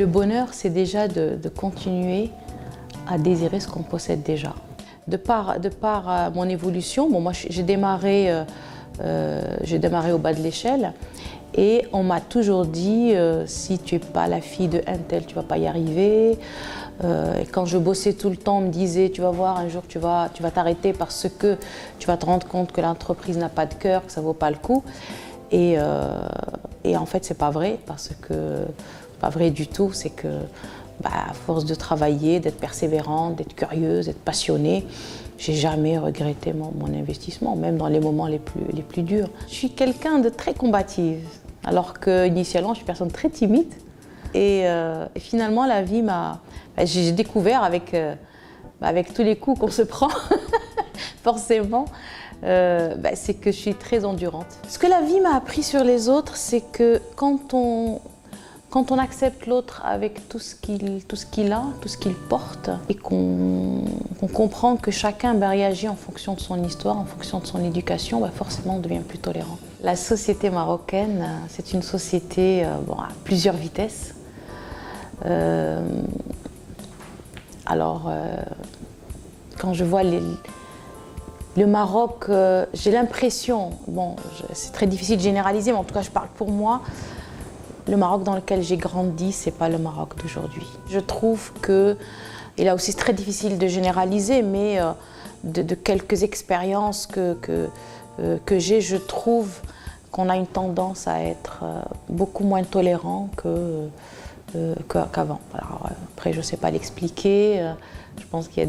Le bonheur, c'est déjà de continuer à désirer ce qu'on possède déjà. De par mon évolution, bon, moi j'ai démarré au bas de l'échelle et on m'a toujours dit si tu n'es pas la fille de un tel, tu ne vas pas y arriver. Et quand je bossais tout le temps, on me disait tu vas voir, un jour tu vas t'arrêter parce que tu vas te rendre compte que l'entreprise n'a pas de cœur, que ça ne vaut pas le coup. Et en fait, c'est pas vrai, parce que pas vrai du tout, c'est que à force de travailler, d'être persévérante, d'être curieuse, d'être passionnée, j'ai jamais regretté mon investissement, même dans les moments les plus durs. Je suis quelqu'un de très combative, alors qu'initialement, je suis une personne très timide. Et finalement, la vie j'ai découvert avec tous les coups qu'on se prend, forcément, c'est que je suis très endurante. Ce que la vie m'a appris sur les autres, c'est que quand on accepte l'autre avec tout ce qu'il a, tout ce qu'il porte, et qu'on comprend que chacun réagit en fonction de son histoire, en fonction de son éducation, forcément on devient plus tolérant. La société marocaine, c'est une société à plusieurs vitesses. Quand je vois le Maroc, j'ai l'impression, c'est très difficile de généraliser, mais en tout cas je parle pour moi, le Maroc dans lequel j'ai grandi, c'est pas le Maroc d'aujourd'hui. Je trouve que, et là aussi c'est très difficile de généraliser, mais de quelques expériences que j'ai, je trouve qu'on a une tendance à être beaucoup moins tolérant qu'avant. Alors, après, je ne sais pas l'expliquer. Je pense qu'il y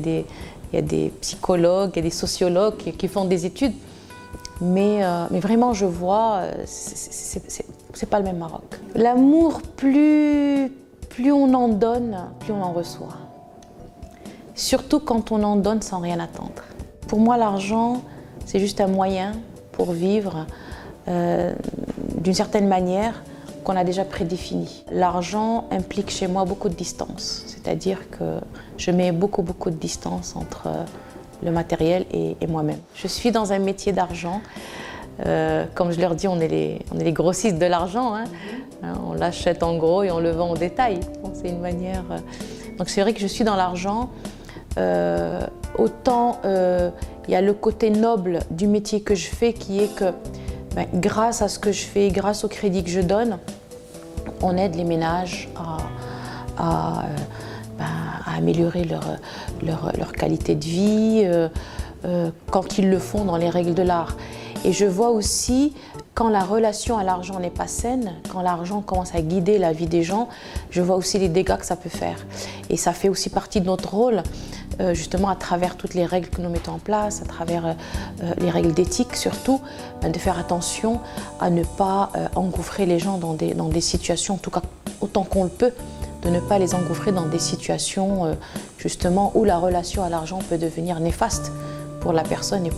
a des psychologues, il y a des sociologues qui font des études. Mais vraiment, je vois, c'est pas le même Maroc. L'amour, plus on en donne, plus on en reçoit. Surtout quand on en donne sans rien attendre. Pour moi, l'argent, c'est juste un moyen pour vivre d'une certaine manière qu'on a déjà prédéfinie. L'argent implique chez moi beaucoup de distance, c'est-à-dire que je mets beaucoup de distance entre le matériel et moi-même. Je suis dans un métier d'argent. Comme je leur dis, on est les grossistes de l'argent. On l'achète en gros et on le vend au détail. C'est une manière. Donc c'est vrai que je suis dans l'argent. Autant il y a le côté noble du métier que je fais qui est que grâce à ce que je fais, grâce au crédit que je donne, on aide les ménages à améliorer leur qualité de vie quand ils le font dans les règles de l'art. Et je vois aussi quand la relation à l'argent n'est pas saine, quand l'argent commence à guider la vie des gens, je vois aussi les dégâts que ça peut faire. Et ça fait aussi partie de notre rôle, justement à travers toutes les règles que nous mettons en place, à travers les règles d'éthique surtout, de faire attention à ne pas engouffrer les gens dans des situations, en tout cas autant qu'on le peut, de ne pas les engouffrer dans des situations justement où la relation à l'argent peut devenir néfaste pour la personne et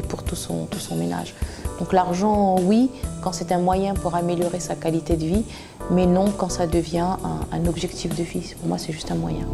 pour tout son ménage. Donc l'argent, oui, quand c'est un moyen pour améliorer sa qualité de vie, mais non quand ça devient un objectif de vie. Pour moi, c'est juste un moyen.